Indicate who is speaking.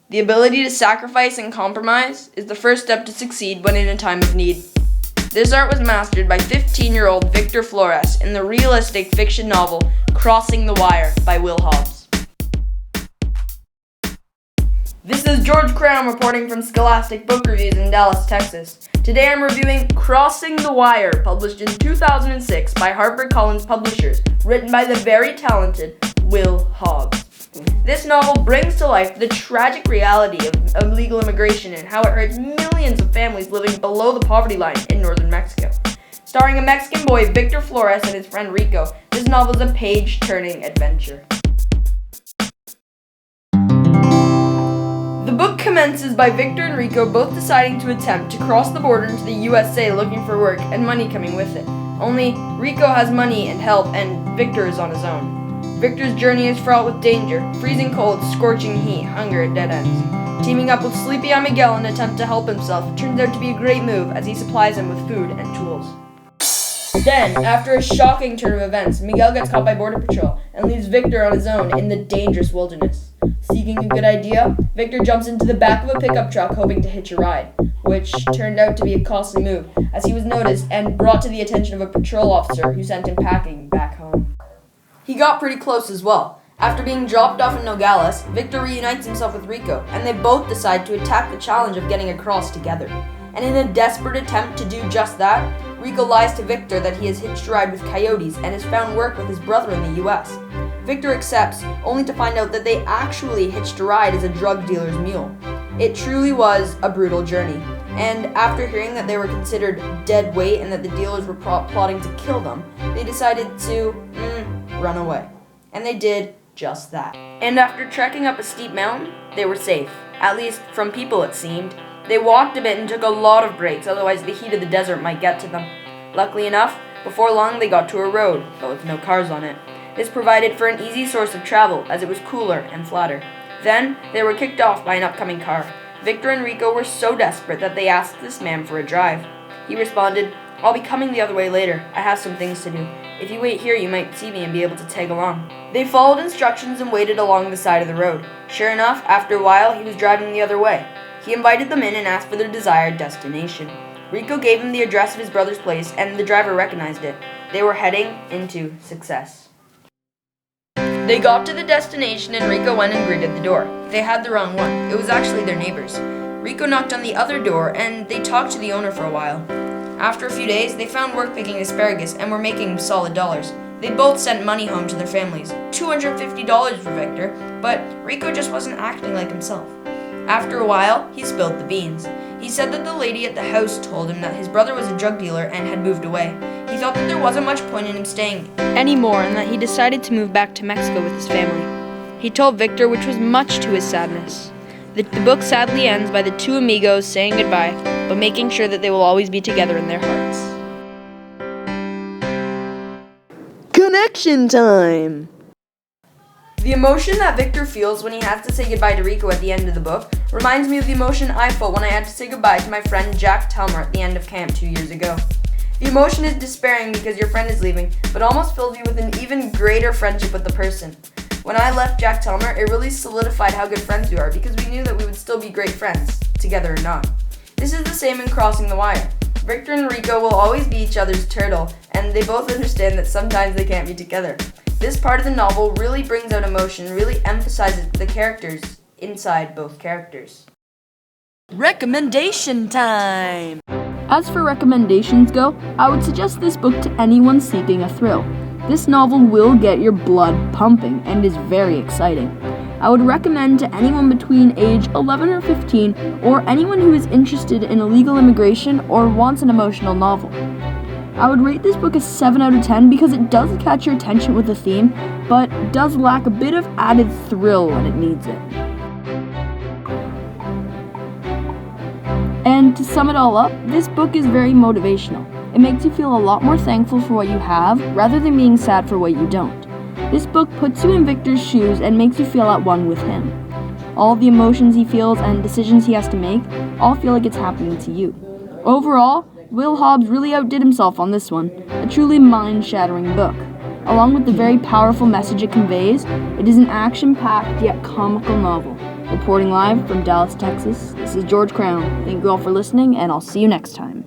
Speaker 1: The ability to sacrifice and compromise is the first step to succeed when in a time of need. This art was mastered by 15-year-old Victor Flores in the realistic fiction novel Crossing the Wire by Will Hobbs. This is George Cram reporting from Scholastic Book Reviews in Dallas, Texas. Today I'm reviewing Crossing the Wire, published in 2006 by HarperCollins Publishers, written by the very talented Will Hobbs. This novel brings to life the tragic reality of illegal immigration and how it hurts millions of families living below the poverty line in northern Mexico. Starring a Mexican boy, Victor Flores, and his friend Rico, this novel is a page-turning adventure. The book commences by Victor and Rico both deciding to attempt to cross the border into the USA looking for work and money coming with it. Only Rico has money and help, and Victor is on his own. Victor's journey is fraught with danger, freezing cold, scorching heat, hunger, and dead ends. Teaming up with Sleepy Eye Miguel in an attempt to help himself turns out to be a great move as he supplies him with food and tools. Then, after a shocking turn of events, Miguel gets caught by Border Patrol and leaves Victor on his own in the dangerous wilderness. Seeking a good idea, Victor jumps into the back of a pickup truck hoping to hitch a ride, which turned out to be a costly move as he was noticed and brought to the attention of a patrol officer who sent him packing back home. He got pretty close as well. After being dropped off in Nogales, Victor reunites himself with Rico, and they both decide to attack the challenge of getting across together. And in a desperate attempt to do just that, Rico lies to Victor that he has hitched a ride with coyotes and has found work with his brother in the US. Victor accepts, only to find out that they actually hitched a ride as a drug dealer's mule. It truly was a brutal journey, and after hearing that they were considered dead weight and that the dealers were plotting to kill them, they decided to run away. And they did just that. And after trekking up a steep mountain, they were safe. At least from people, it seemed. They walked a bit and took a lot of breaks, otherwise the heat of the desert might get to them. Luckily enough, before long they got to a road, but with no cars on it. This provided for an easy source of travel, as it was cooler and flatter. Then, they were kicked off by an upcoming car. Victor and Rico were so desperate that they asked this man for a drive. He responded, "I'll be coming the other way later. I have some things to do. If you wait here, you might see me and be able to tag along." They followed instructions and waited along the side of the road. Sure enough, after a while, he was driving the other way. He invited them in and asked for their desired destination. Rico gave him the address of his brother's place, and the driver recognized it. They were heading into success. They got to the destination and Rico went and greeted the door. They had the wrong one. It was actually their neighbor's. Rico knocked on the other door and they talked to the owner for a while. After a few days, they found work picking asparagus and were making solid dollars. They both sent money home to their families, $250 for Victor, but Rico just wasn't acting like himself. After a while, he spilled the beans. He said that the lady at the house told him that his brother was a drug dealer and had moved away. He thought that there wasn't much point in him staying anymore and that he decided to move back to Mexico with his family. He told Victor, which was much to his sadness. The book sadly ends by the two amigos saying goodbye, but making sure that they will always be together in their hearts. Connection time! The emotion that Victor feels when he has to say goodbye to Rico at the end of the book reminds me of the emotion I felt when I had to say goodbye to my friend Jack Telmer at the end of camp 2 years ago. The emotion is despairing because your friend is leaving, but almost fills you with an even greater friendship with the person. When I left Jack Telmer, it really solidified how good friends we are because we knew that we would still be great friends, together or not. This is the same in Crossing the Wire. Victor and Rico will always be each other's turtle, and they both understand that sometimes they can't be together. This part of the novel really brings out emotion, really emphasizes the characters inside both characters. Recommendation time!
Speaker 2: As for recommendations go, I would suggest this book to anyone seeking a thrill. This novel will get your blood pumping and is very exciting. I would recommend to anyone between age 11 or 15 or anyone who is interested in illegal immigration or wants an emotional novel. I would rate this book a 7 out of 10 because it does catch your attention with the theme, but does lack a bit of added thrill when it needs it. And to sum it all up, this book is very motivational. It makes you feel a lot more thankful for what you have, rather than being sad for what you don't. This book puts you in Victor's shoes and makes you feel at one with him. All the emotions he feels and decisions he has to make all feel like it's happening to you. Overall, Will Hobbs really outdid himself on this one, a truly mind-shattering book. Along with the very powerful message it conveys, it is an action-packed yet comical novel. Reporting live from Dallas, Texas, this is George Crown. Thank you all for listening, and I'll see you next time.